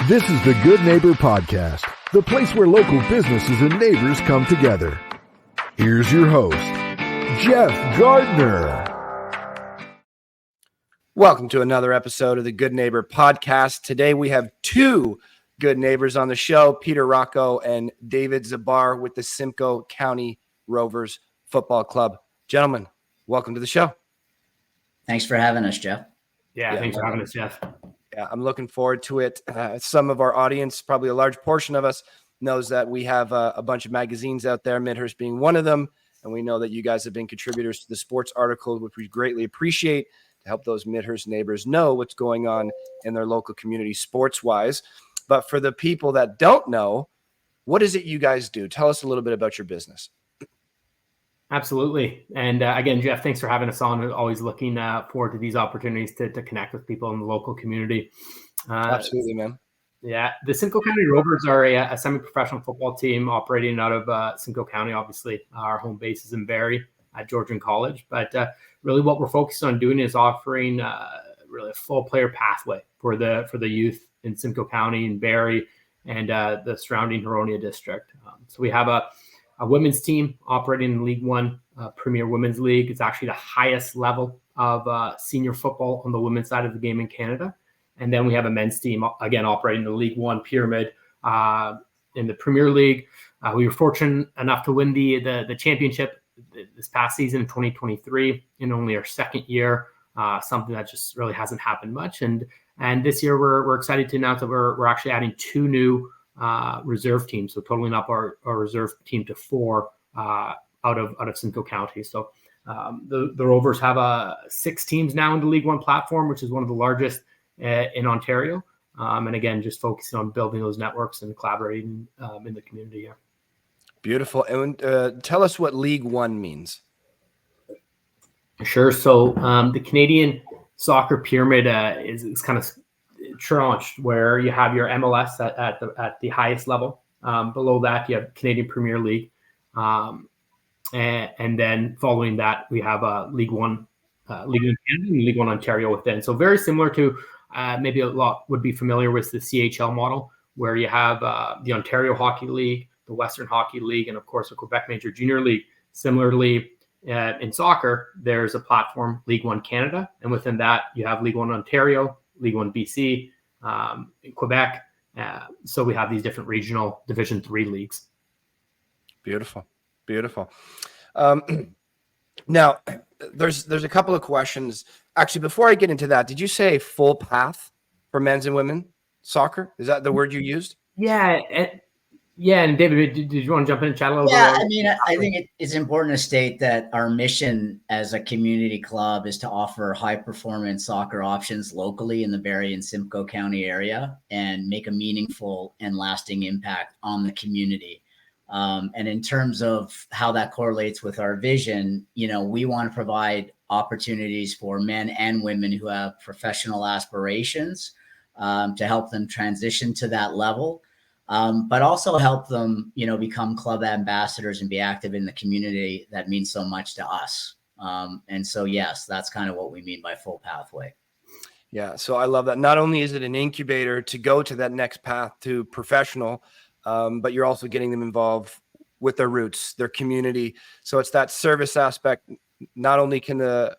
This is the Good Neighbor Podcast, the place where local businesses and neighbors come together. Here's your host, Jeff Gardner. Welcome to another episode of the Good Neighbor Podcast. Today we have two good neighbors on the show, Peter Raco and David Zbar with the Simcoe County Rovers Football Club. Gentlemen, welcome to the show. Thanks for having us, Jeff. Yeah, thanks for having us, Jeff. Yeah, I'm looking forward to it. Some of our audience, probably a large portion of us, knows that we have a bunch of magazines out there, Midhurst being one of them. And we know that you guys have been contributors to the sports articles, which we greatly appreciate, to help those Midhurst neighbors know what's going on in their local community sports-wise. But for the people that don't know, what is it you guys do? Tell us a little bit about your business. Absolutely. And again, Jeff, thanks for having us on. We're always looking forward to these opportunities to connect with people in the local community. Absolutely, man. Yeah, the Simcoe County Rovers are a semi-professional football team operating out of Simcoe County. Obviously, our home base is in Barrie at Georgian College. But really what we're focused on doing is offering really a full player pathway for the youth in Simcoe County and Barrie and the surrounding Huronia district. So we have a women's team operating in League1 Premier Women's League. It's actually the highest level of senior football on the women's side of the game in Canada. And then we have a men's team, again, operating the League1 Pyramid in the Premier League. We were fortunate enough to win the championship this past season in 2023 in only our second year, something that just really hasn't happened much. And this year we're excited to announce that we're actually adding two new reserve teams, so totaling up our reserve team to four out of Simcoe County. So the Rovers have 6 teams now in the League1 platform, which is one of the largest in Ontario. And again, just focusing on building those networks and collaborating in the community here. Beautiful. And tell us what League1 means. Sure. So the Canadian soccer pyramid is kind of tranched, where you have your MLS at the highest level. Below that, you have Canadian Premier League. And then following that, we have League1 Canada and League1 Ontario within. So very similar to maybe a lot would be familiar with the CHL model, where you have the Ontario Hockey League, the Western Hockey League, and of course the Quebec Major Junior League. Similarly, in soccer, there's a platform, League1 Canada, and within that you have League1 Ontario, League1 BC, in Quebec. So we have these different regional Division 3 leagues. Beautiful. Now, there's a couple of questions. Actually, before I get into that, did you say full path for men's and women soccer? Is that the word you used? Yeah. And David, did you want to jump in and chat a little bit? Yeah, I mean, I think it's important to state that our mission as a community club is to offer high-performance soccer options locally in the Barrie and Simcoe County area and make a meaningful and lasting impact on the community. And in terms of how that correlates with our vision, we want to provide opportunities for men and women who have professional aspirations to help them transition to that level. But also help them, become club ambassadors and be active in the community that means so much to us. And so, yes, that's kind of what we mean by full pathway. Yeah. So I love that. Not only is it an incubator to go to that next path to professional, but you're also getting them involved with their roots, their community. So it's that service aspect. Not only can the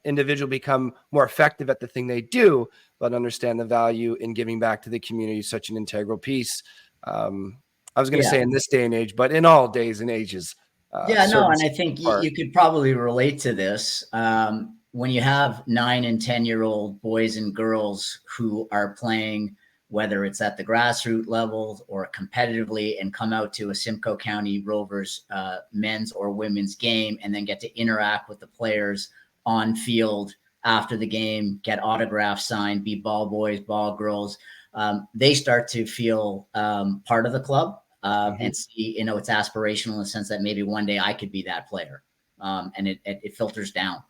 individual become more effective at the thing they do, but understand the value in giving back to the community is such an integral piece. I was going to say in this day and age, but in all days and ages. And I think you could probably relate to this. When you have 9 and 10-year-old boys and girls who are playing, whether it's at the grassroots level or competitively, and come out to a Simcoe County Rovers men's or women's game and then get to interact with the players on field after the game, get autographs signed, be ball boys, ball girls, they start to feel part of the club and see, it's aspirational in the sense that maybe one day I could be that player. And it filters down.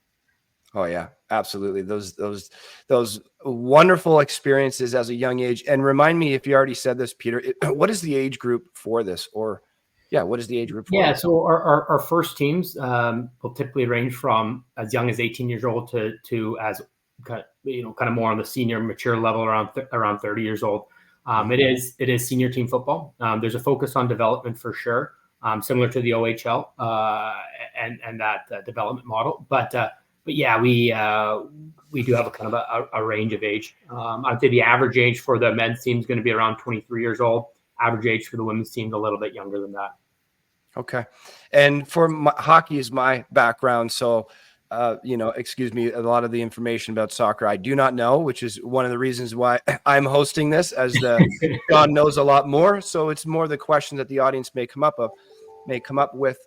Oh yeah, absolutely. Those wonderful experiences as a young age. And remind me, if you already said this, Peter, what is the age group for this? Or what is the age group for this? This? So our first teams will typically range from as young as 18 years old to as kind of more on the senior mature level around 30 years old. It is senior team football. There's a focus on development for sure, similar to the OHL and that development model. But yeah, we do have a kind of a range of age. I'd say the average age for the men's team is going to be around 23 years old. Average age for the women's team is a little bit younger than that. Okay. And hockey is my background. So, excuse me, a lot of the information about soccer I do not know, which is one of the reasons why I'm hosting this, as John knows a lot more. So it's more the question that the audience may come up with.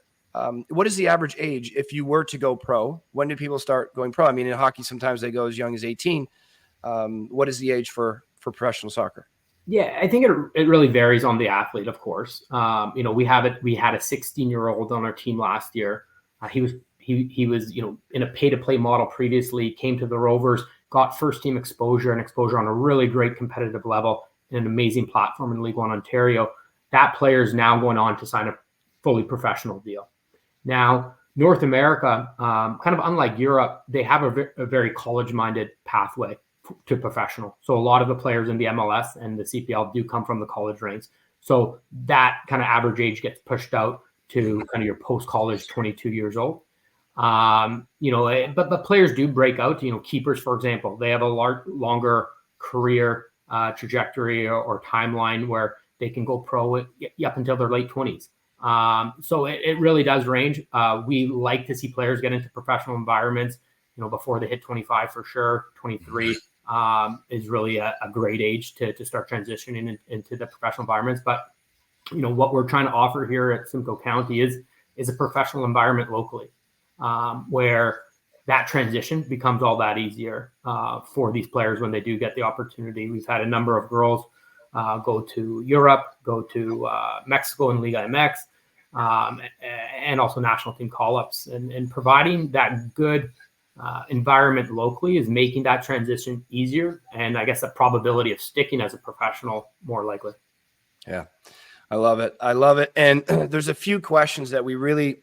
What is the average age if you were to go pro? When do people start going pro? I mean, in hockey, sometimes they go as young as 18. What is the age for professional soccer? Yeah, I think it really varies on the athlete, of course. We had a 16-year-old on our team last year. He was in a pay-to-play model previously, came to the Rovers, got first team exposure on a really great competitive level and an amazing platform in League1 Ontario. That player is now going on to sign a fully professional deal. Now, North America, kind of unlike Europe, they have a very college-minded pathway to professional. So a lot of the players in the MLS and the CPL do come from the college ranks. So that kind of average age gets pushed out to kind of your post-college 22 years old. But players do break out. Keepers, for example, they have a longer career trajectory or timeline where they can go pro up until their late 20s. So it really does range. We like to see players get into professional environments, before they hit 25 for sure. 23 is really a great age to start transitioning into the professional environments. But, what we're trying to offer here at Simcoe County is a professional environment locally, where that transition becomes all that easier for these players when they do get the opportunity. We've had a number of girls go to Europe, go to Mexico in Liga MX, and also national team call-ups. And providing that good environment locally is making that transition easier, and I guess the probability of sticking as a professional more likely. Yeah, I love it. And there's a few questions that we really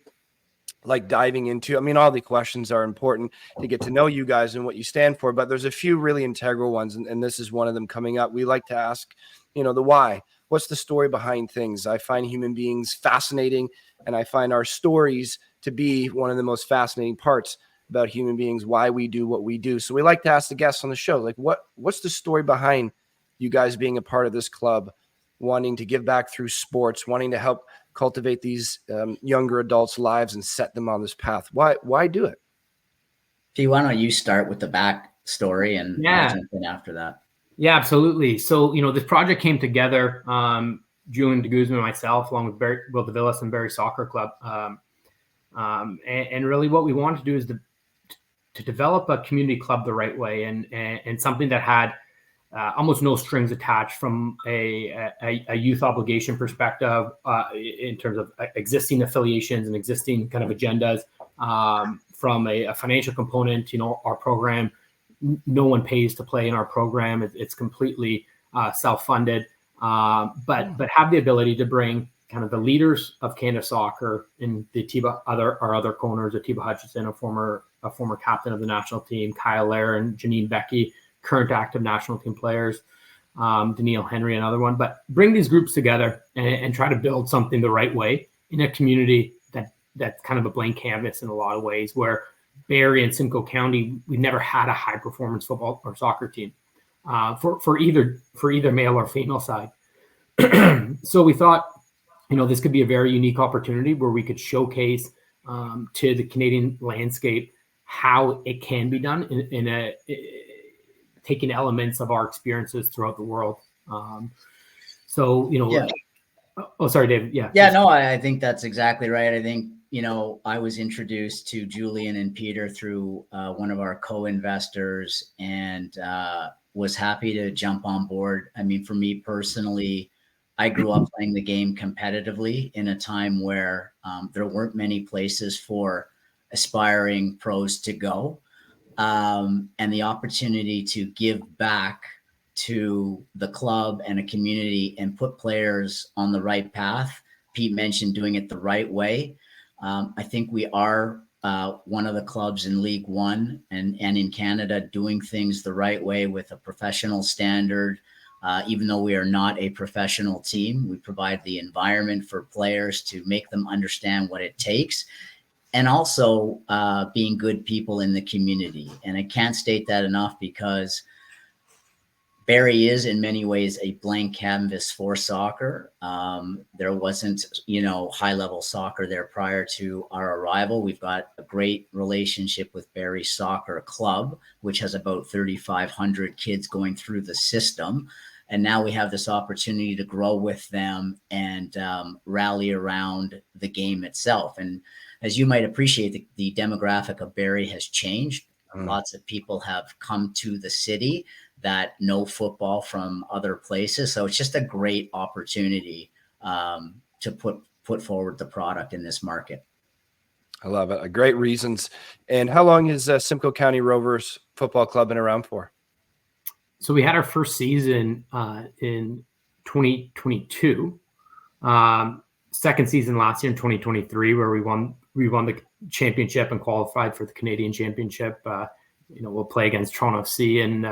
like diving into. I mean, all the questions are important to get to know you guys and what you stand for, but there's a few really integral ones, and this is one of them coming up. We like to ask, the why. What's the story behind things? I find human beings fascinating, and I find our stories to be one of the most fascinating parts about human beings, why we do what we do. So we like to ask the guests on the show, like, what's the story behind you guys being a part of this club, wanting to give back through sports, wanting to help cultivate these younger adults' lives and set them on this path? Why do it? P, why don't you start with the back story and I'll jump in after that? Yeah, absolutely. So, this project came together, Julian de Guzman and myself, along with Will DeVillis and Barrie Soccer Club. And really what we wanted to do is to develop a community club the right way and something that had almost no strings attached from a youth obligation perspective in terms of existing affiliations and existing kind of agendas. From a financial component, our program, no one pays to play in our program. It's completely self-funded, but have the ability to bring kind of the leaders of Canada soccer in the our other corners, Atiba Hutchinson, a former captain of the national team, Kyle Lair and Janine Becky, current active national team players, Danielle Henry, another one, but bring these groups together and try to build something the right way in a community that's kind of a blank canvas in a lot of ways, where Barrie and Simcoe County, we've never had a high performance football or soccer team for either male or female side. So we thought, this could be a very unique opportunity where we could showcase to the Canadian landscape how it can be done in taking elements of our experiences throughout the world. Oh, sorry, David. Yeah. No, I think that's exactly right. I think, I was introduced to Julian and Peter through one of our co-investors and was happy to jump on board. I mean, for me personally, I grew up playing the game competitively in a time where there weren't many places for aspiring pros to go. And the opportunity to give back to the club and a community and put players on the right path. Pete mentioned doing it the right way. I think we are one of the clubs in League One and in Canada doing things the right way with a professional standard, Even though we are not a professional team, we provide the environment for players to make them understand what it takes, and also being good people in the community. And I can't state that enough, because Barrie is in many ways a blank canvas for soccer. There wasn't, high level soccer there prior to our arrival. We've got a great relationship with Barrie Soccer Club, which has about 3,500 kids going through the system. And now we have this opportunity to grow with them and rally around the game itself. And as you might appreciate, the demographic of Barrie has changed. Lots of people have come to the city that know football from other places. So it's just a great opportunity to put forward the product in this market. I love it. Great reasons. And how long has Simcoe County Rovers Football Club been around for? So we had our first season in 2022. Second season last year in 2023, where we won the championship and qualified for the Canadian Championship. We'll play against Toronto FC, and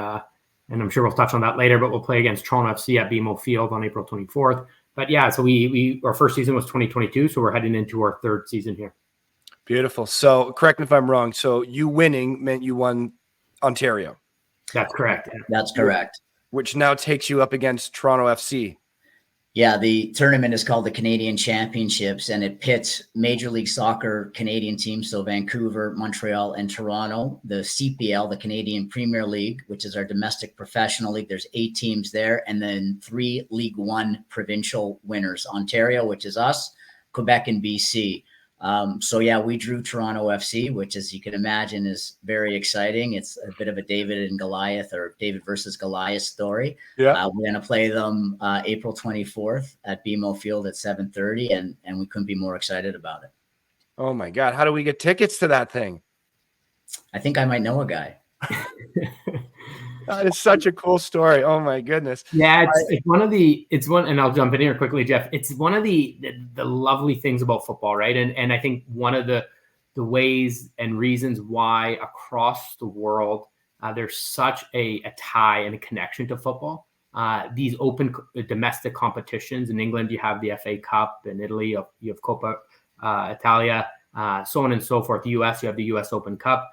I'm sure we'll touch on that later, but we'll play against Toronto FC at BMO Field on April 24th. But yeah, so our first season was 2022, so we're heading into our third season here. Beautiful. So correct me if I'm wrong. So you winning meant you won Ontario. That's correct. Yeah. That's correct. Which now takes you up against Toronto FC. Yeah, the tournament is called the Canadian Championships, and it pits Major League Soccer Canadian teams, so Vancouver, Montreal, and Toronto. The CPL, the Canadian Premier League, which is our domestic professional league, there's 8 teams there, and then 3 League 1 provincial winners, Ontario, which is us, Quebec, and BC. So yeah, we drew Toronto FC, which, as you can imagine, is very exciting. It's a bit of a David and Goliath, or David versus Goliath story. Yeah. We're going to play them April 24th at BMO Field at 7:30, and we couldn't be more excited about it. Oh my God. How do we get tickets to that thing? I think I might know a guy. That is such a cool story. Oh my goodness. Yeah, it's one, and I'll jump in here quickly, Jeff. It's one of the lovely things about football, right? And I think one of the ways and reasons why across the world there's such a tie and a connection to football. These open domestic competitions in England, you have the FA Cup. In Italy, you have Coppa Italia, so on and so forth. The US, you have the US Open Cup.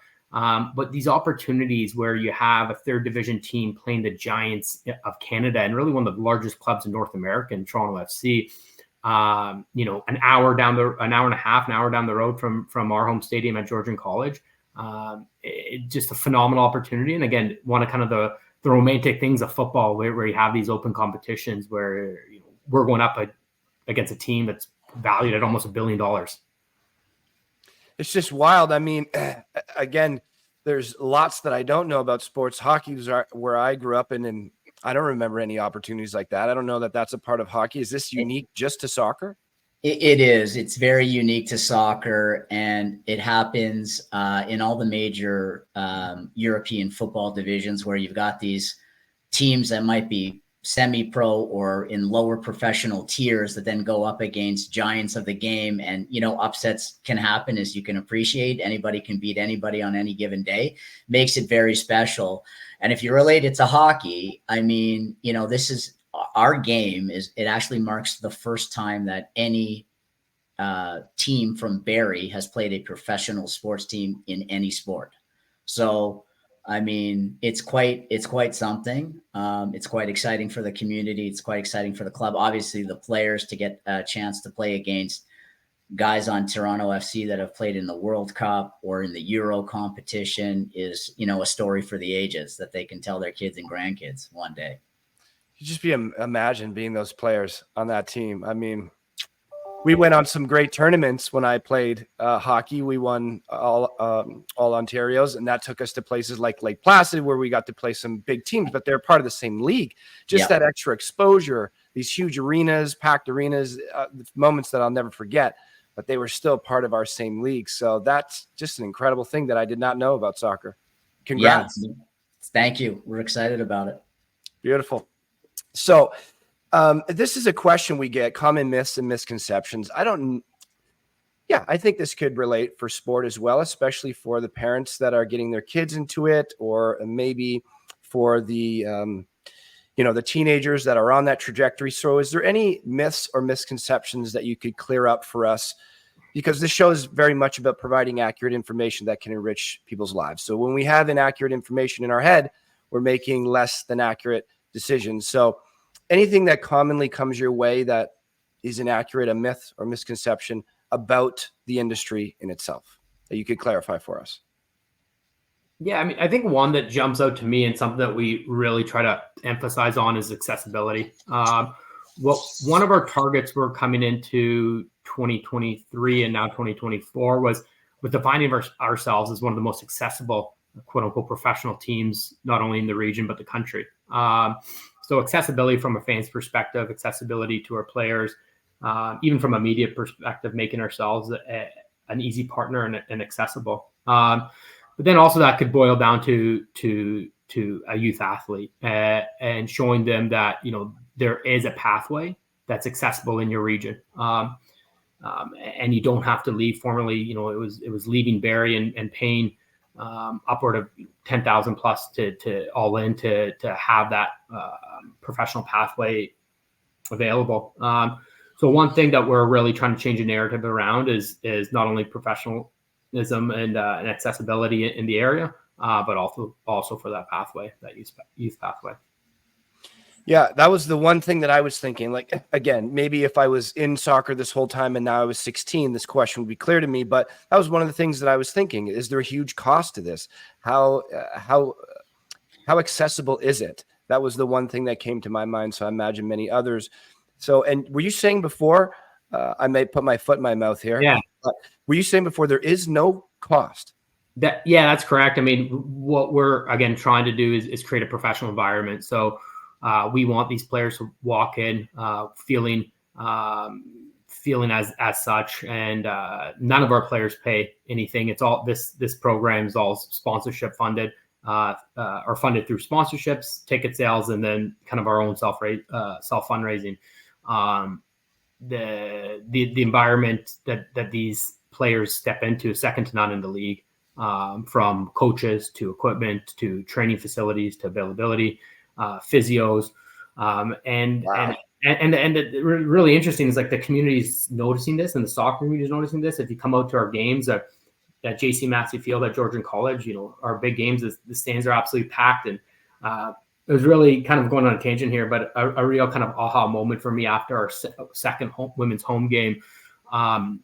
But these opportunities where you have a third division team playing the Giants of Canada, and really one of the largest clubs in North America, in Toronto FC, an hour and a half down the road from our home stadium at Georgian College, just a phenomenal opportunity. And again, one of kind of the romantic things of football, where you have these open competitions where we're going up against a team that's valued at almost $1 billion. It's just wild. I mean, again, there's lots that I don't know about sports. Hockey was where I grew up in, and I don't remember any opportunities like that. I don't know that that's a part of hockey. Is this unique just to soccer? It is. It's very unique to soccer, and it happens in all the major European football divisions, where you've got these teams that might be semi-pro or in lower professional tiers that then go up against giants of the game. And, upsets can happen, as you can appreciate. Anybody can beat anybody on any given day. Makes it very special. And if you relate it to hockey, I mean, this is our game. It actually marks the first time that any team from Barrie has played a professional sports team in any sport. So, I mean, it's quite something. It's quite exciting for the community. It's quite exciting for the club. Obviously, the players to get a chance to play against guys on Toronto FC that have played in the World Cup or in the Euro competition is, a story for the ages that they can tell their kids and grandkids one day. You just imagine being those players on that team. I mean, we went on some great tournaments when I played hockey. We won all Ontarios, and that took us to places like Lake Placid, where we got to play some big teams, but they're part of the same league. Just that extra exposure, these huge arenas, packed arenas, moments that I'll never forget, but they were still part of our same league. So that's just an incredible thing that I did not know about soccer. Congrats. Yeah. Thank you. We're excited about it. Beautiful. So this is a question we get, common myths and misconceptions. I think this could relate for sport as well, especially for the parents that are getting their kids into it, or maybe for the, the teenagers that are on that trajectory. So is there any myths or misconceptions that you could clear up for us? Because this show is very much about providing accurate information that can enrich people's lives. So when we have inaccurate information in our head, we're making less than accurate decisions. So anything that commonly comes your way that is inaccurate, a myth or misconception about the industry in itself that you could clarify for us? Yeah, I mean, I think one that jumps out to me and something that we really try to emphasize on is accessibility. One of our targets we're coming into 2023 and now 2024 was with defining ourselves as one of the most accessible, quote unquote, professional teams, not only in the region, but the country. So accessibility from a fan's perspective, accessibility to our players, even from a media perspective, making ourselves an easy partner and accessible. But then also that could boil down to a youth athlete and showing them that, there is a pathway that's accessible in your region. And you don't have to leave formally, it was leaving Barrie and paying upward of 10,000 plus to all in to have that professional pathway available. So one thing that we're really trying to change the narrative around is not only professionalism and accessibility in the area, but also for that pathway, that youth pathway. Yeah, that was the one thing that I was thinking. Like, again, maybe if I was in soccer this whole time and now I was 16, this question would be clear to me. But that was one of the things that I was thinking. Is there a huge cost to this? How accessible is it? That was the one thing that came to my mind. So I imagine many others. So, and were you saying before, I may put my foot in my mouth here. Yeah. Were you saying before there is no cost? That's correct. I mean, what we're, again, trying to do is create a professional environment. So we want these players to walk in feeling as such, and none of our players pay anything. It's all this program is all sponsorship funded, or funded through sponsorships, ticket sales, and then kind of our own self fundraising. The environment that these players step into is second to none in the league, from coaches to equipment to training facilities to availability, physios, and the really interesting is like the community's noticing this, and the soccer community is noticing this. If you come out to our games at JC Massey Field at Georgian College, our big games, the stands are absolutely packed. And it was really kind of going on a tangent here, but a real kind of aha moment for me after our second women's home game. The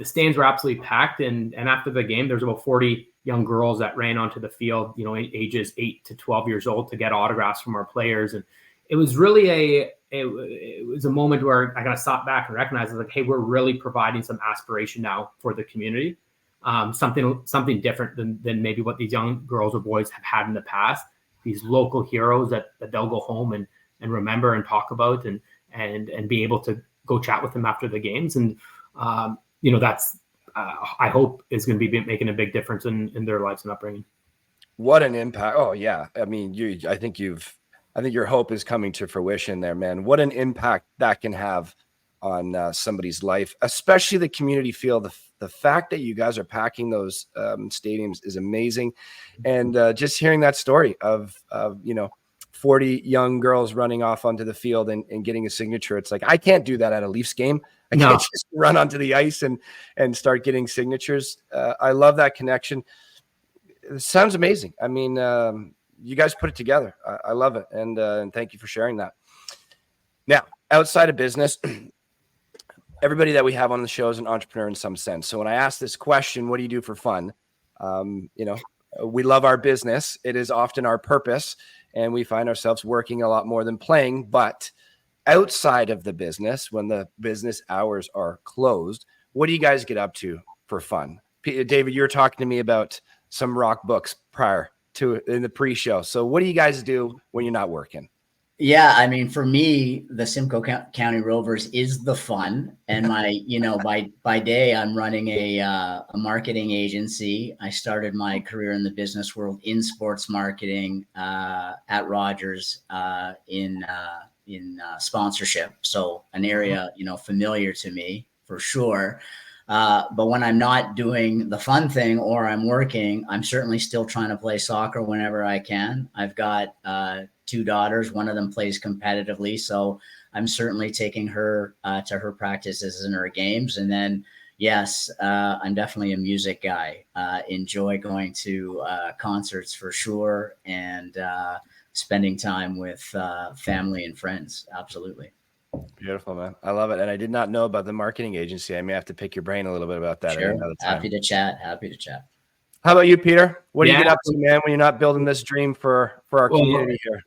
stands were absolutely packed, and after the game, there's about 40 young girls that ran onto the field, ages 8 to 12 years old, to get autographs from our players. And it was really it was a moment where I kind of sat back and recognized, like, hey, we're really providing some aspiration now for the community, something different than maybe what these young girls or boys have had in the past. These local heroes that they'll go home and remember and talk about and be able to go chat with them after the games. And that's I hope is going to be making a big difference in their lives and upbringing. What an impact! Oh yeah, I mean, I think your hope is coming to fruition there, man. What an impact that can have on somebody's life, especially the community feel. The fact that you guys are packing those stadiums is amazing, and just hearing that story of 40 young girls running off onto the field and getting a signature. It's like, I can't do that at a Leafs game. I can't just run onto the ice and start getting signatures. I love that connection. It sounds amazing. I mean, you guys put it together. I love it. And thank you for sharing that. Now, outside of business, everybody that we have on the show is an entrepreneur in some sense. So when I ask this question, what do you do for fun? We love our business. It is often our purpose, and we find ourselves working a lot more than playing. But outside of the business, when the business hours are closed, what do you guys get up to for fun? David, you were talking to me about some rock books prior to in the pre-show. So what do you guys do when you're not working? Yeah, I mean, for me, the Simcoe County Rovers is the fun. And by day, I'm running a marketing agency. I started my career in the business world in sports marketing at Rogers in sponsorship. So an area, familiar to me for sure. But when I'm not doing the fun thing or I'm working, I'm certainly still trying to play soccer whenever I can. I've got 2 daughters. One of them plays competitively, so I'm certainly taking her to her practices and her games. And then, yes, I'm definitely a music guy. Enjoy going to concerts for sure, and spending time with family and friends. Absolutely. Beautiful, man. I love it. And I did not know about the marketing agency. I may have to pick your brain a little bit about that. Sure. Another time. Happy to chat. How about you, Peter? What do you get up to, man, when you're not building this dream for our community here?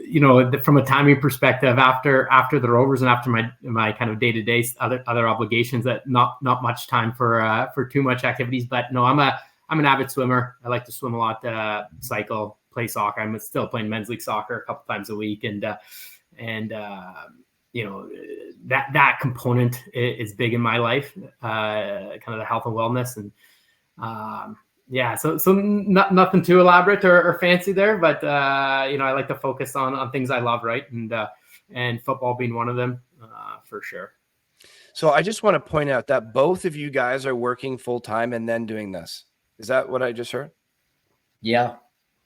You know, from a timing perspective, after the Rovers and after my kind of day-to-day other obligations, that not much time for too much activities. But no, I'm an avid swimmer. I like to swim a lot, cycle, play soccer. I'm still playing men's league soccer a couple times a week, and you know, that component is big in my life, kind of the health and wellness. And yeah, so nothing too elaborate or fancy there, but you know, I like to focus on things I love, right? And football being one of them, for sure. So I just want to point out that both of you guys are working full time and then doing this. Is that what I just heard? Yeah.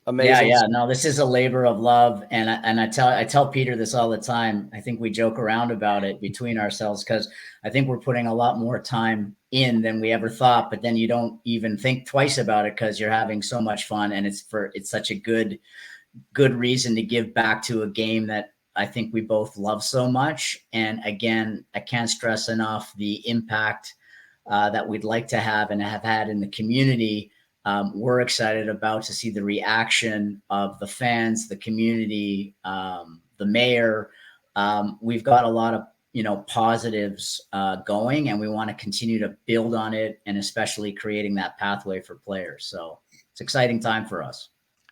Amazing. Yeah. No, this is a labor of love. And I tell Peter this all the time. I think we joke around about it between ourselves, because I think we're putting a lot more time in than we ever thought, but then you don't even think twice about it because you're having so much fun. And it's such a good reason to give back to a game that I think we both love so much. And again, I can't stress enough the impact that we'd like to have and have had in the community. We're excited about to see the reaction of the fans, the community, the mayor. We've got a lot of, you know, positives going, and we want to continue to build on it, and especially creating that pathway for players. So it's an exciting time for us.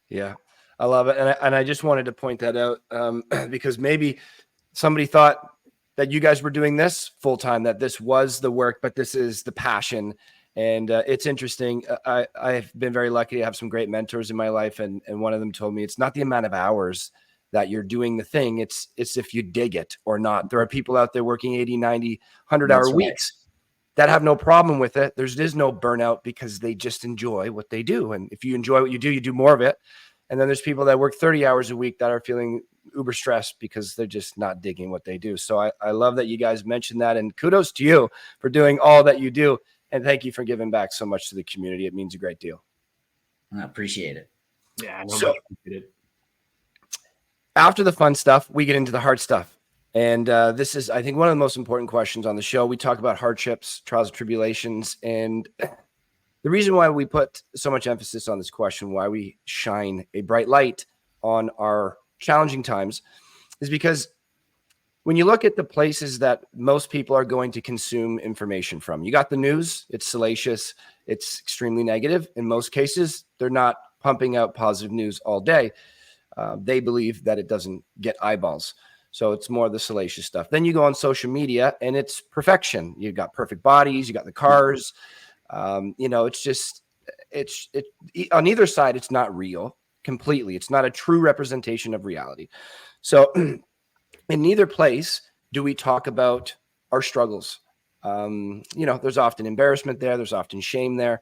Yeah, I love it. And I just wanted to point that out because maybe somebody thought that you guys were doing this full time, that this was the work, but this is the passion. And it's interesting. I've been very lucky to have some great mentors in my life. And one of them told me it's not the amount of hours that you're doing the thing. It's if you dig it or not. There are people out there working 80, 90, 100-hour weeks that have no problem with it. There is no burnout because they just enjoy what they do. And if you enjoy what you do more of it. And then there's people that work 30 hours a week that are feeling uber stressed because they're just not digging what they do. So I love that you guys mentioned that. And kudos to you for doing all that you do. And thank you for giving back so much to the community. It means a great deal. I appreciate it. Yeah, I know. So, after the fun stuff, we get into the hard stuff. And this is, I think, one of the most important questions on the show. We talk about hardships, trials, and tribulations. And the reason why we put so much emphasis on this question, why we shine a bright light on our challenging times, is because when you look at the places that most people are going to consume information from, you got the news, it's salacious, it's extremely negative. In most cases, they're not pumping out positive news all day. They believe that it doesn't get eyeballs. So it's more the salacious stuff. Then you go on social media and it's perfection. You've got perfect bodies, you got the cars. You know, it's just, it's on either side, it's not real completely. It's not a true representation of reality. So in neither place do we talk about our struggles. You know, there's often embarrassment there. There's often shame there.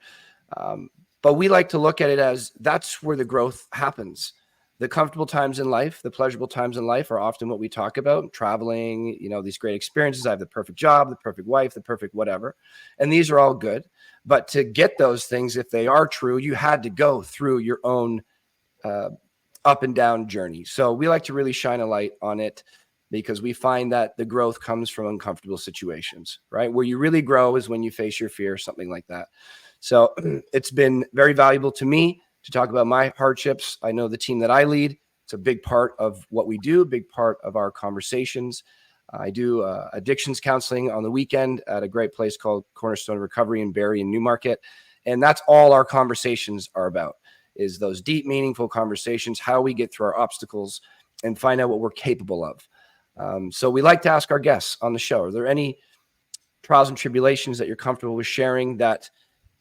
But we like to look at it as that's where the growth happens. The comfortable times in life, the pleasurable times in life are often what we talk about. Traveling, you know, these great experiences. I have the perfect job, the perfect wife, the perfect whatever. And these are all good. But to get those things, if they are true, you had to go through your own up and down journey. So we like to really shine a light on it, because we find that the growth comes from uncomfortable situations, right? Where you really grow is when you face your fear, something like that. So it's been very valuable to me to talk about my hardships. I know the team that I lead, it's a big part of what we do, a big part of our conversations. I do addictions counseling on the weekend at a great place called Cornerstone Recovery in Barrie and Newmarket. And that's all our conversations are about, is those deep, meaningful conversations, how we get through our obstacles and find out what we're capable of. So we like to ask our guests on the show, are there any trials and tribulations that you're comfortable with sharing that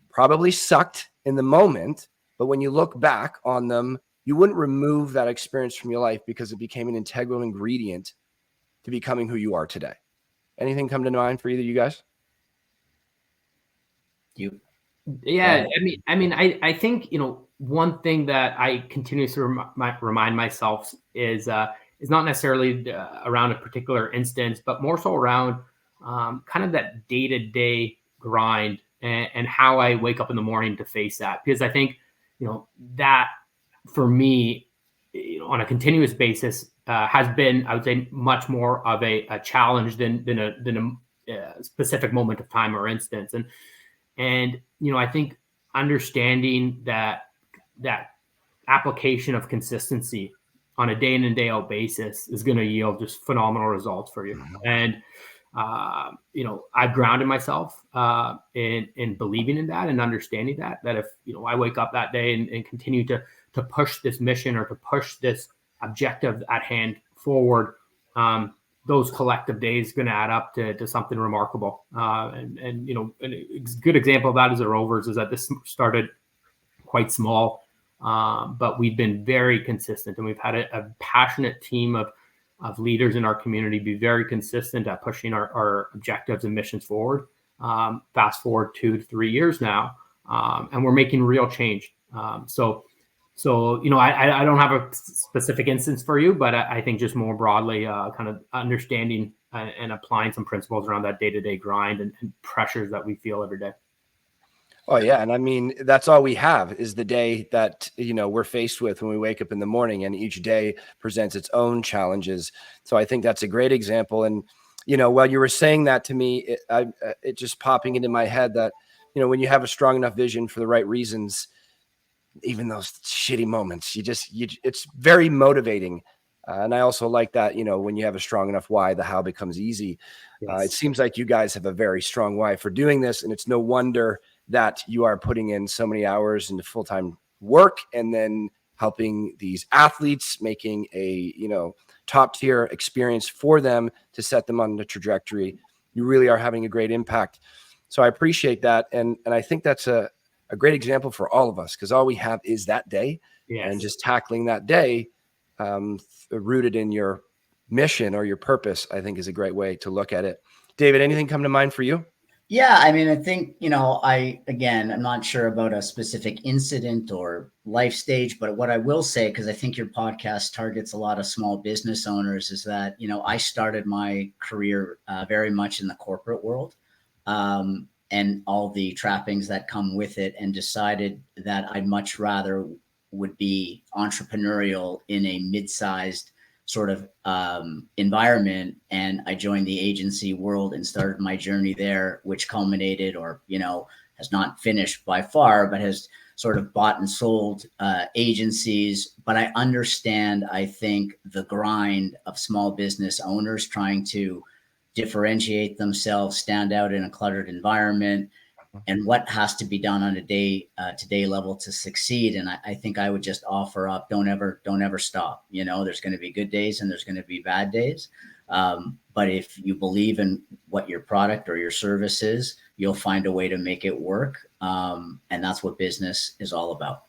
probably sucked in the moment, but when you look back on them, you wouldn't remove that experience from your life because it became an integral ingredient to becoming who you are today? Anything come to mind for either of you guys? You. Yeah, I mean, I think, you know, one thing that I continuously remind myself is not necessarily around a particular instance, but more so around kind of that day-to-day grind and how I wake up in the morning to face that. Because I think, that for me, on a continuous basis has been, I would say, much more of a challenge than a specific moment of time or instance. And I think understanding that application of consistency on a day in and day out basis is going to yield just phenomenal results for you. And I've grounded myself in believing in that and understanding that if I wake up that day and continue to push this mission or to push this objective at hand forward, those collective days going to add up to something remarkable. And a good example of that is the Rovers, is that this started quite small, but we've been very consistent, and we've had a passionate team of leaders in our community be very consistent at pushing our objectives and missions forward. Fast forward 2 to 3 years now, and we're making real change. So I don't have a specific instance for you, but I think just more broadly, kind of understanding and applying some principles around that day-to-day grind and pressures that we feel every day. Oh yeah. And I mean, that's all we have is the day that, we're faced with when we wake up in the morning, and each day presents its own challenges. So I think that's a great example. And, while you were saying that to me, it just popping into my head that, when you have a strong enough vision for the right reasons, even those shitty moments, it's very motivating. And I also like that, when you have a strong enough why, the how becomes easy. Yes. It seems like you guys have a very strong why for doing this. And it's no wonder that you are putting in so many hours into full-time work and then helping these athletes, making a, top tier experience for them to set them on the trajectory. You really are having a great impact. So I appreciate that. And I think that's a great example for all of us, because all we have is that day. Yes. And just tackling that day rooted in your mission or your purpose, I think is a great way to look at it. David, anything come to mind for you? Yeah, I mean, I think, I'm not sure about a specific incident or life stage, but what I will say, because I think your podcast targets a lot of small business owners, is that, I started my career very much in the corporate world and all the trappings that come with it, and decided that I'd much rather would be entrepreneurial in a mid-sized sort of environment. And I joined the agency world and started my journey there, which culminated, or, has not finished by far, but has sort of bought and sold agencies. But I understand, I think, the grind of small business owners trying to differentiate themselves, stand out in a cluttered environment, and what has to be done on a day-to-day level to succeed. And I think I would just offer up, don't ever stop. There's going to be good days and there's going to be bad days. But if you believe in what your product or your service is, you'll find a way to make it work. And that's what business is all about.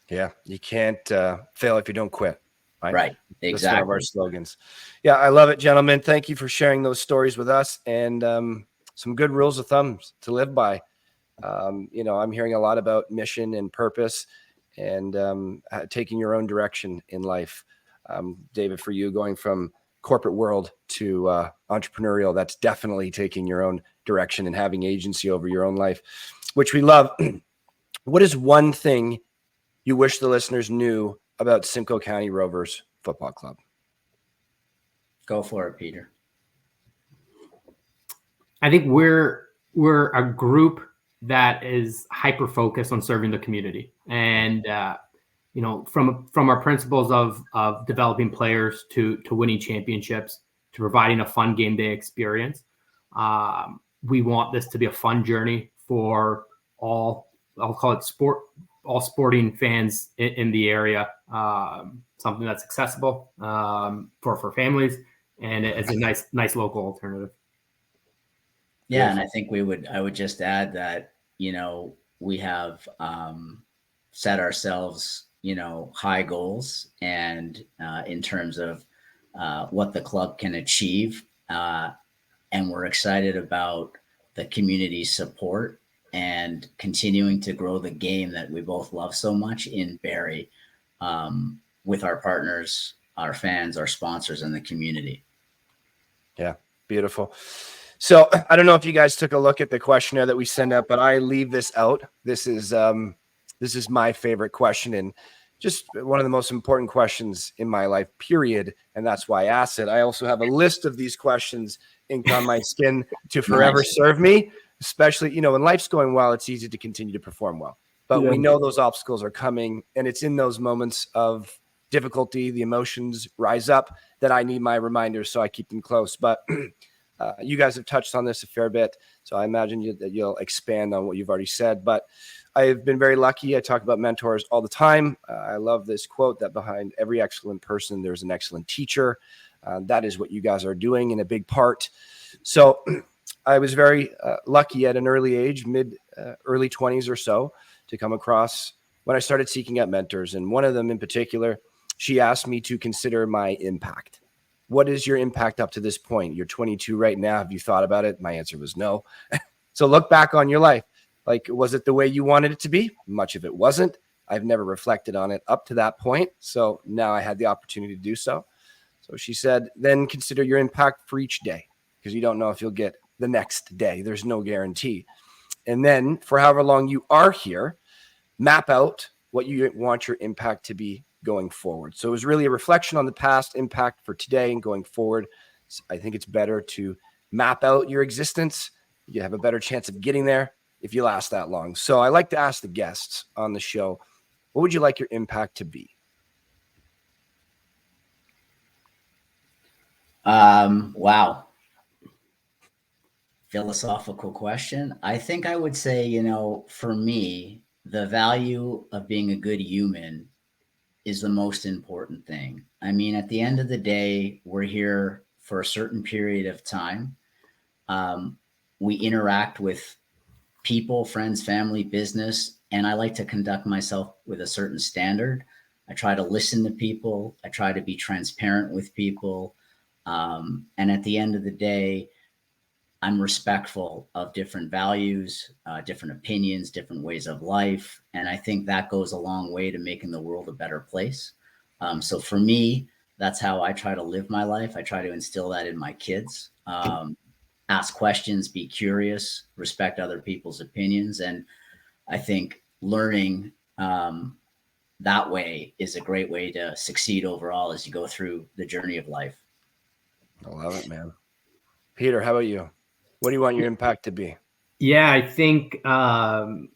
Yeah. You can't fail if you don't quit. Right. Exactly. That's one of our slogans. Yeah. I love it, gentlemen. Thank you for sharing those stories with us, and some good rules of thumb to live by. I'm hearing a lot about mission and purpose and taking your own direction in life. David, for you, going from corporate world to entrepreneurial, that's definitely taking your own direction and having agency over your own life, which we love. What is one thing you wish the listeners knew about Simcoe County Rovers Football Club? Go for it, Peter. I think we're a group that is hyper focused on serving the community, and from our principles of developing players to winning championships to providing a fun game day experience. We want this to be a fun journey for all, I'll call it all sporting fans in the area. Something that's accessible for families, and it's a nice local alternative. Yeah, and I think I would just add that, we have set ourselves, high goals, and in terms of what the club can achieve. And we're excited about the community support and continuing to grow the game that we both love so much in Barrie, with our partners, our fans, our sponsors, and the community. Yeah, beautiful. So I don't know if you guys took a look at the questionnaire that we send out, but I leave this out. This is my favorite question and just one of the most important questions in my life, period. And that's why I asked it. I also have a list of these questions inked on my skin to forever serve me, especially, when life's going well, it's easy to continue to perform well. But we know those obstacles are coming, and it's in those moments of difficulty, the emotions rise up, that I need my reminders, so I keep them close. But you guys have touched on this a fair bit, so I imagine that you'll expand on what you've already said. But I've been very lucky. I talk about mentors all the time. I love this quote that behind every excellent person, there's an excellent teacher. That is what you guys are doing in a big part. So I was very lucky at an early age, early 20s or so, to come across when I started seeking out mentors. And one of them in particular, she asked me to consider my impact. What is your impact up to this point? You're 22 right now. Have you thought about it? My answer was no. So look back on your life. Like, was it the way you wanted it to be? Much of it wasn't. I've never reflected on it up to that point. So now I had the opportunity to do so. So she said, then consider your impact for each day, because you don't know if you'll get the next day. There's no guarantee. And then for however long you are here, map out what you want your impact to be going forward. So it was really a reflection on the past, impact for today and going forward. So I think it's better to map out your existence. You have a better chance of getting there if you last that long. So I like to ask the guests on the show, what would you like your impact to be? Wow. Philosophical question. I think I would say, for me, the value of being a good human is the most important thing. I mean, at the end of the day, we're here for a certain period of time. We interact with people, friends, family, business, and I like to conduct myself with a certain standard. I try to listen to people. I try to be transparent with people. And at the end of the day, I'm respectful of different values, different opinions, different ways of life. And I think that goes a long way to making the world a better place. So for me, that's how I try to live my life. I try to instill that in my kids. Ask questions, be curious, respect other people's opinions. And I think learning that way is a great way to succeed overall as you go through the journey of life. I love it, man. Peter, how about you? What do you want your impact to be? Yeah, I think, I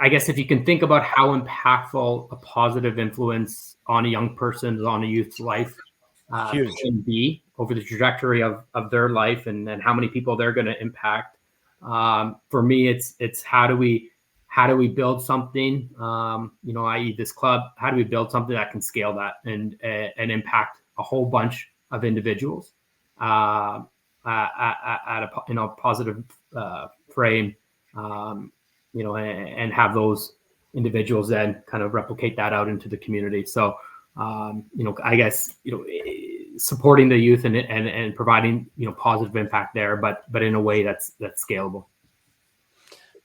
guess if you can think about how impactful a positive influence on a young person, on a youth's life can be over the trajectory of their life and how many people they're going to impact. For me, it's how do we build something, i.e. this club, how do we build something that can scale that and impact a whole bunch of individuals at a positive frame, and have those individuals then kind of replicate that out into the community. So, I guess, supporting the youth and providing, positive impact there, but in a way that's scalable.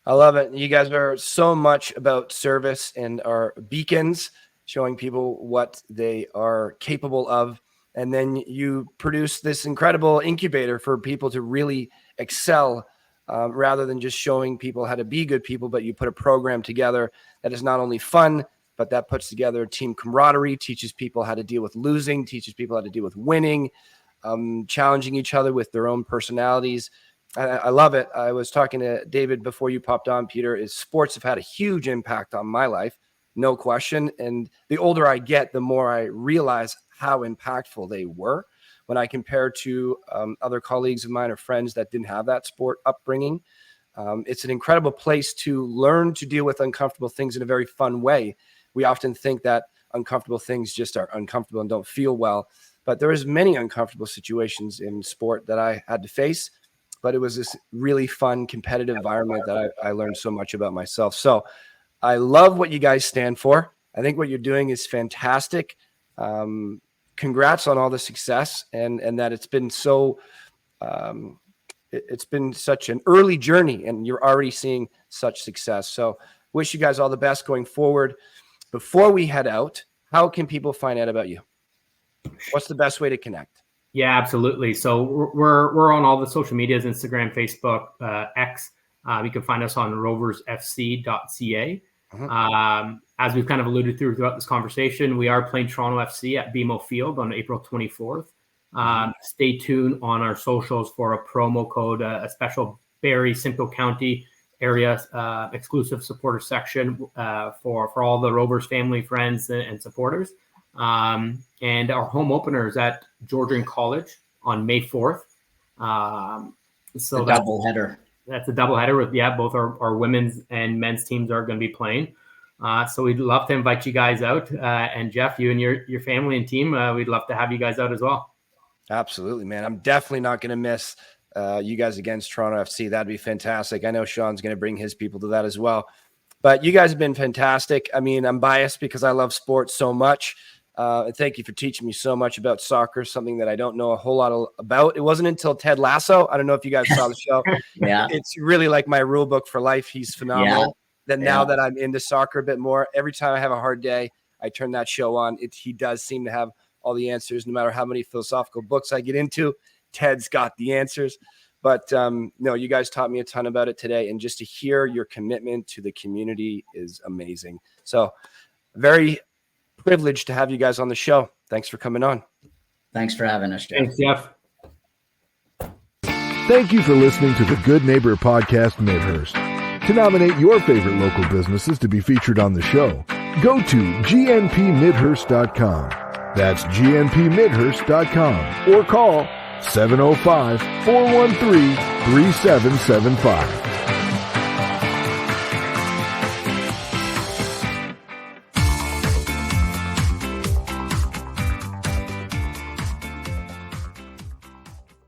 I love it. You guys are so much about service and are beacons, showing people what they are capable of. And then you produce this incredible incubator for people to really excel, rather than just showing people how to be good people, but you put a program together that is not only fun, but that puts together team camaraderie, teaches people how to deal with losing, teaches people how to deal with winning, challenging each other with their own personalities. I love it. I was talking to David before you popped on, Peter. Sports have had a huge impact on my life, no question. And the older I get, the more I realize how impactful they were when I compare to other colleagues of mine or friends that didn't have that sport upbringing. It's an incredible place to learn to deal with uncomfortable things in a very fun way. We often think that uncomfortable things just are uncomfortable and don't feel well, but there is many uncomfortable situations in sport that I had to face, but it was this really fun, competitive environment that I learned so much about myself. So I love what you guys stand for. I think what you're doing is fantastic. Congrats on all the success and that it's been so it's been such an early journey, and you're already seeing such success. So wish you guys all the best going forward. Before we head out, how can people find out about you? What's the best way to connect? Yeah, absolutely. So we're on all the social medias, Instagram, Facebook, X. You can find us on roversfc.ca. As we've kind of alluded throughout this conversation, we are playing Toronto FC at BMO Field on April 24th. Stay tuned on our socials for a promo code, a special Barrie Simcoe County area exclusive supporter section for all the Rovers family, friends, and supporters. And our home opener is at Georgian College on May 4th. So double header. That's a double header with, both our women's and men's teams are going to be playing. So we'd love to invite you guys out. And Jeff, you and your family and team, we'd love to have you guys out as well. Absolutely, man. I'm definitely not going to miss you guys against Toronto FC. That'd be fantastic. I know Sean's going to bring his people to that as well. But you guys have been fantastic. I mean, I'm biased because I love sports so much. And thank you for teaching me so much about soccer, something that I don't know a whole lot about. It wasn't until Ted Lasso. I don't know if you guys saw the show. It's really like my rule book for life. He's phenomenal. Then now that I'm into soccer a bit more, every time I have a hard day, I turn that show on. He does seem to have all the answers, no matter how many philosophical books I get into. Ted's got the answers. But no, you guys taught me a ton about it today. And just to hear your commitment to the community is amazing. So very privileged to have you guys on the show. Thanks for coming on. Thanks for having us, Jeff. Thanks, Jeff. Thank you for listening to the Good Neighbor Podcast Midhurst. To nominate your favorite local businesses to be featured on the show, go to gnpmidhurst.com. That's gnpmidhurst.com or call 705-413-3775.